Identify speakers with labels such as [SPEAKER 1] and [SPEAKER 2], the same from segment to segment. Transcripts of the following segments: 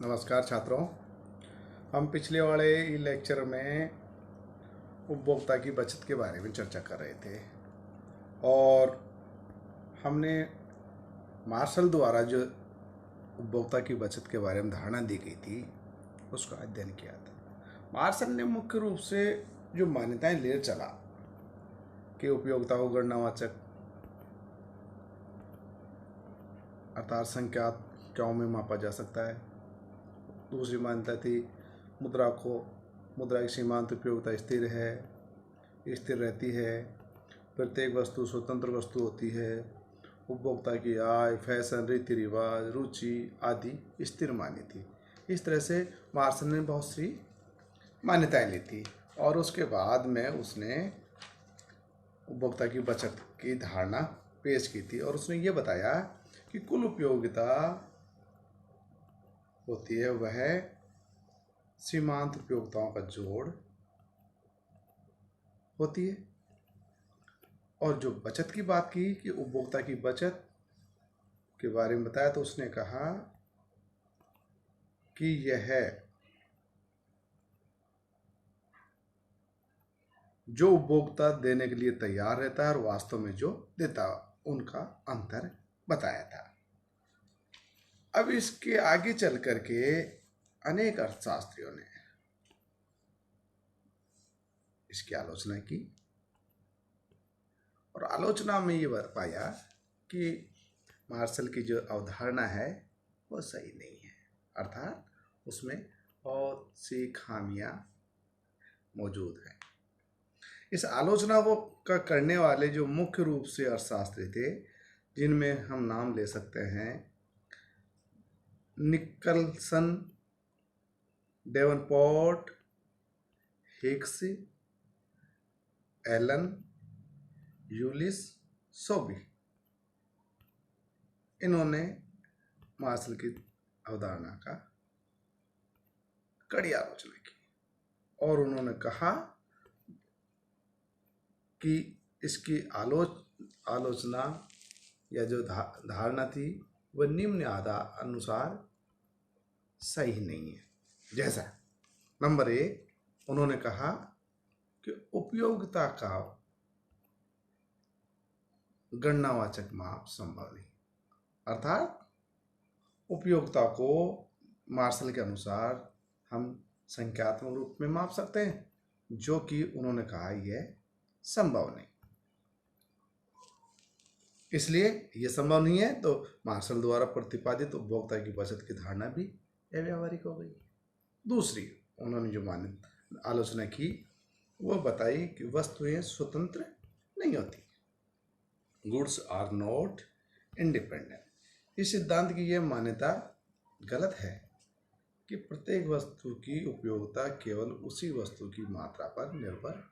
[SPEAKER 1] नमस्कार छात्रों। हम पिछले वाले लेक्चर में उपभोक्ता की बचत के बारे में चर्चा कर रहे थे और हमने मार्शल द्वारा जो उपभोक्ता की बचत के बारे में धारणा दी गई थी उसका अध्ययन किया था। मार्शल ने मुख्य रूप से जो मान्यताएं ले चला कि उपयोगिता को गणनावाचक अर्थात संख्याओं में मापा जा सकता है। दूसरी मान्यता थी मुद्रा की सीमांत उपयोगिता स्थिर रहती है। प्रत्येक वस्तु स्वतंत्र वस्तु होती है। उपभोक्ता की आय, फैशन, रीति रिवाज, रुचि आदि स्थिर मान्य थी। इस तरह से मार्शल ने बहुत सी मान्यताएं ली थी और उसके बाद में उसने उपभोक्ता की बचत की धारणा पेश की थी और उसने ये बताया कि कुल उपयोगिता होती है वह सीमांत उपयोगिताओं का जोड़ होती है। और जो बचत की बात की कि उपभोक्ता की बचत के बारे में बताया तो उसने कहा कि यह जो उपभोक्ता देने के लिए तैयार रहता है और वास्तव में जो देता उनका अंतर बताया था। अब इसके आगे चल करके अनेक अर्थशास्त्रियों ने इसकी आलोचना की और आलोचना में ये पाया कि मार्शल की जो अवधारणा है वो सही नहीं है, अर्थात उसमें बहुत सी खामियां मौजूद हैं। इस आलोचना को करने वाले जो मुख्य रूप से अर्थशास्त्री थे, जिनमें हम नाम ले सकते हैं निकलसन, डेवनपोर्ट, हिक्स, एलन, यूलिस, सोबी, इन्होंने मार्शल की अवधारणा का कड़ी आलोचना की और उन्होंने कहा कि इसकी आलोचना या जो धारणा थी वह निम्न आधार अनुसार सही नहीं है। जैसा नंबर 1, उन्होंने कहा कि उपयोगिता का गणनावाचक माप संभव नहीं, अर्थात उपयोगिता को मार्शल के अनुसार हम संख्यात्मक रूप में माप सकते हैं, जो कि उन्होंने कहा यह संभव नहीं। इसलिए यह संभव नहीं है तो मार्शल द्वारा प्रतिपादित उपभोक्ता की बचत की धारणा भी अव्यावहारिक हो गई। दूसरी उन्होंने जो आलोचना की वह बताई कि वस्तुएं स्वतंत्र नहीं होती, गुड्स आर नॉट इंडिपेंडेंट। इस सिद्धांत की यह मान्यता गलत है कि प्रत्येक वस्तु की उपयोगिता केवल उसी वस्तु की मात्रा पर निर्भर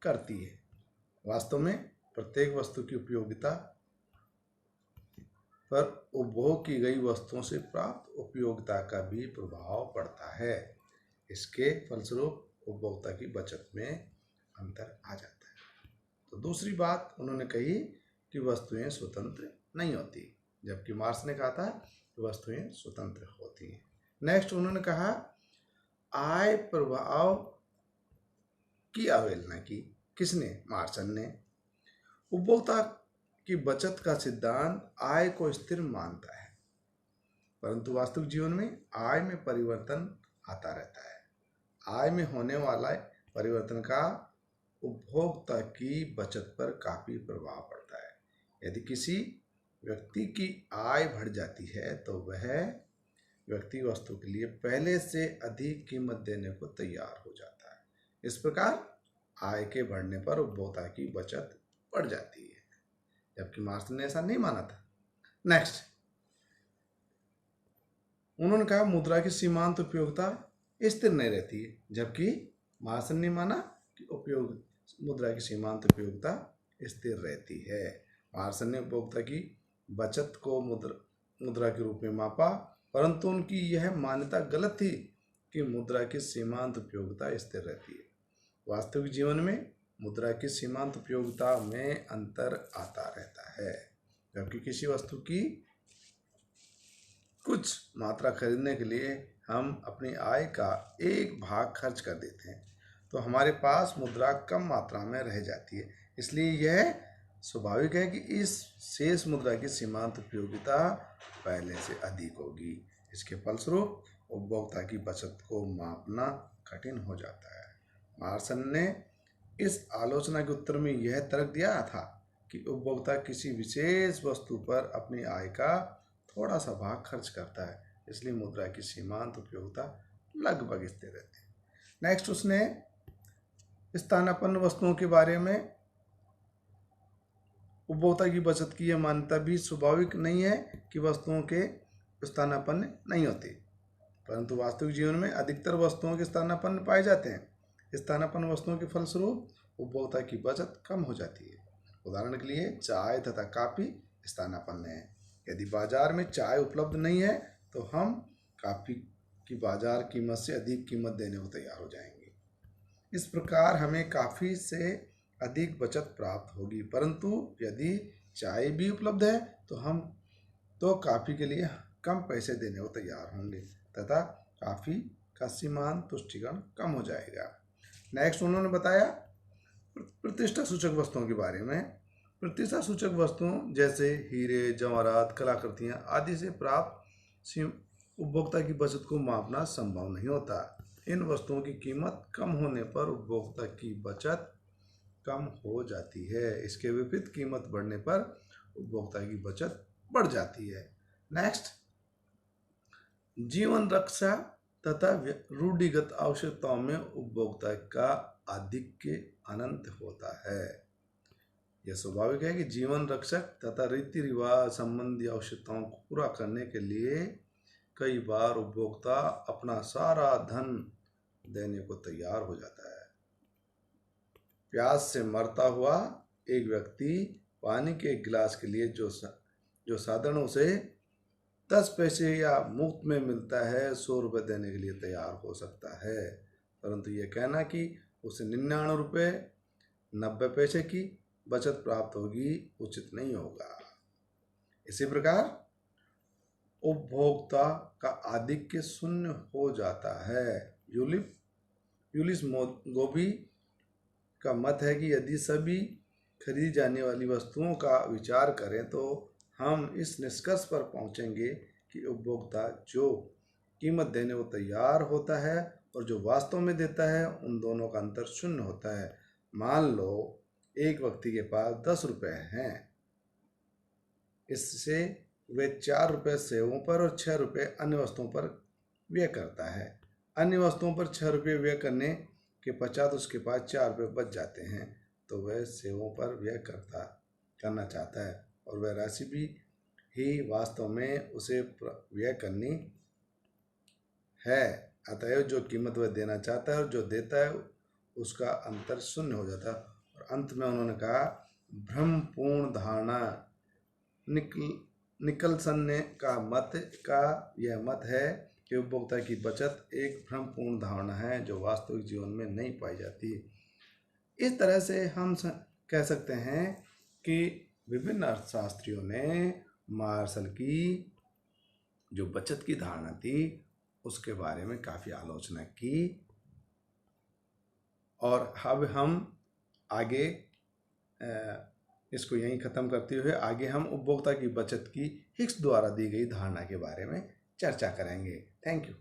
[SPEAKER 1] करती है। वास्तव में प्रत्येक वस्तु की उपयोगिता पर उपभोग की गई वस्तुओं से प्राप्त उपयोगिता का भी प्रभाव पड़ता है। इसके फलस्वरूप उपभोक्ता की बचत में अंतर आ जाता है। तो दूसरी बात उन्होंने कही कि वस्तुएं स्वतंत्र नहीं होती, जबकि मार्क्स ने कहा था कि वस्तुएं स्वतंत्र होती हैं। नेक्स्ट उन्होंने कहा आय प्रभाव की अवहेलना की। किसने? मार्शल ने। उपभोक्ता की बचत का सिद्धांत आय को स्थिर मानता है, परंतु वास्तविक जीवन में आय में परिवर्तन आता रहता है। आय में होने वाला परिवर्तन का उपभोक्ता की बचत पर काफी प्रभाव पड़ता है। यदि किसी व्यक्ति की आय बढ़ जाती है तो वह व्यक्ति वस्तु के लिए पहले से अधिक कीमत देने को तैयार हो जाता है। इस प्रकार आय के बढ़ने पर उपभोक्ता की बचत बढ़ जाती है, जबकि मार्शल ने ऐसा नहीं माना था। नेक्स्ट उन्होंने कहा मुद्रा की सीमांत उपयोगिता स्थिर नहीं रहती है, जबकि मार्शल ने माना कि मुद्रा की सीमांत उपयोगिता स्थिर रहती है। मार्शल ने उपभोक्ता की बचत को मुद्रा के रूप में मापा, परंतु उनकी यह मान्यता गलत थी कि मुद्रा की सीमांत उपयोगिता स्थिर रहती है। वास्तविक जीवन में मुद्रा की सीमांत उपयोगिता में अंतर आता रहता है, जबकि किसी वस्तु की कुछ मात्रा खरीदने के लिए हम अपनी आय का एक भाग खर्च कर देते हैं तो हमारे पास मुद्रा कम मात्रा में रह जाती है। इसलिए यह स्वाभाविक है कि इस शेष मुद्रा की सीमांत उपयोगिता पहले से अधिक होगी। इसके फलस्वरूप उपभोक्ता की बचत को मापना कठिन हो जाता है। मार्सन ने इस आलोचना के उत्तर में यह तर्क दिया था कि उपभोक्ता किसी विशेष वस्तु पर अपनी आय का थोड़ा सा भाग खर्च करता है, इसलिए मुद्रा की सीमांत उपयोगिता लगभग स्थिर रहती है। नेक्स्ट उसने स्थानापन्न वस्तुओं के बारे में उपभोक्ता की बचत की यह मान्यता भी स्वाभाविक नहीं है कि वस्तुओं के स्थानापन्न नहीं होते, परंतु वास्तविक जीवन में अधिकतर वस्तुओं के स्थानापन्न पाए जाते हैं। स्थानापन्न वस्तुओं के फलस्वरूप उपभोक्ता की बचत कम हो जाती है। उदाहरण के लिए चाय तथा कॉफी स्थानापन्न है। यदि बाजार में चाय उपलब्ध नहीं है तो हम कॉफी की बाजार कीमत से अधिक कीमत देने को तैयार हो जाएंगे। इस प्रकार हमें कॉफी से अधिक बचत प्राप्त होगी, परंतु यदि चाय भी उपलब्ध है तो हम कॉफी के लिए कम पैसे देने को तैयार होंगे तथा कॉफी का सीमांत तुष्टिकरण कम हो जाएगा। नेक्स्ट उन्होंने बताया प्रतिष्ठा सूचक वस्तुओं के बारे में। प्रतिष्ठा सूचक वस्तुओं जैसे हीरे, जवाहरात, कलाकृतियाँ आदि से प्राप्त उपभोक्ता की बचत को मापना संभव नहीं होता। इन वस्तुओं की कीमत कम होने पर उपभोक्ता की बचत कम हो जाती है। इसके विपरीत कीमत बढ़ने पर उपभोक्ता की बचत बढ़ जाती है। नेक्स्ट, जीवन रक्षा तथा रूढ़िगत आवश्यकताओं में उपभोक्ता का आधिक्य अनंत होता है। यह स्वाभाविक है कि जीवन रक्षक तथा रीति रिवाज संबंधी आवश्यकताओं को पूरा करने के लिए कई बार उपभोक्ता अपना सारा धन देने को तैयार हो जाता है। प्यास से मरता हुआ एक व्यक्ति पानी के गिलास के लिए जो साधारण उसे 10 पैसे या मुफ्त में मिलता है 100 रुपये देने के लिए तैयार हो सकता है, परंतु यह कहना कि उसे 99 रुपये 90 पैसे की बचत प्राप्त होगी उचित नहीं होगा। इसी प्रकार उपभोक्ता का आधिक्य शून्य हो जाता है। यूलिस गोबी का मत है कि यदि सभी खरीदी जाने वाली वस्तुओं का विचार करें तो हम इस निष्कर्ष पर पहुंचेंगे कि उपभोक्ता जो कीमत देने को तैयार होता है और जो वास्तव में देता है उन दोनों का अंतर शून्य होता है। मान लो एक व्यक्ति के पास 10 रुपये हैं, इससे वे 4 रुपये सेवों पर और 6 रुपये अन्य वस्तुओं पर व्यय करता है। अन्य वस्तुओं पर 6 रुपये व्यय करने के पश्चात उसके पास 4 रुपये बच जाते हैं, तो वह सेवों पर व्यय करना चाहता है और वह राशि भी ही वास्तव में उसे व्यय करनी है। अतएव जो कीमत वह देना चाहता है और जो देता है उसका अंतर शून्य हो जाता है। और अंत में उन्होंने कहा भ्रमपूर्ण धारणा निकलसन का यह मत है कि उपभोक्ता की बचत एक भ्रमपूर्ण धारणा है जो वास्तविक जीवन में नहीं पाई जाती। इस तरह से हम कह सकते हैं कि विभिन्न अर्थशास्त्रियों ने मार्शल की जो बचत की धारणा थी उसके बारे में काफ़ी आलोचना की। और अब हम आगे इसको यहीं ख़त्म करते हुए आगे हम उपभोक्ता की बचत की हिक्स द्वारा दी गई धारणा के बारे में चर्चा करेंगे। Thank you.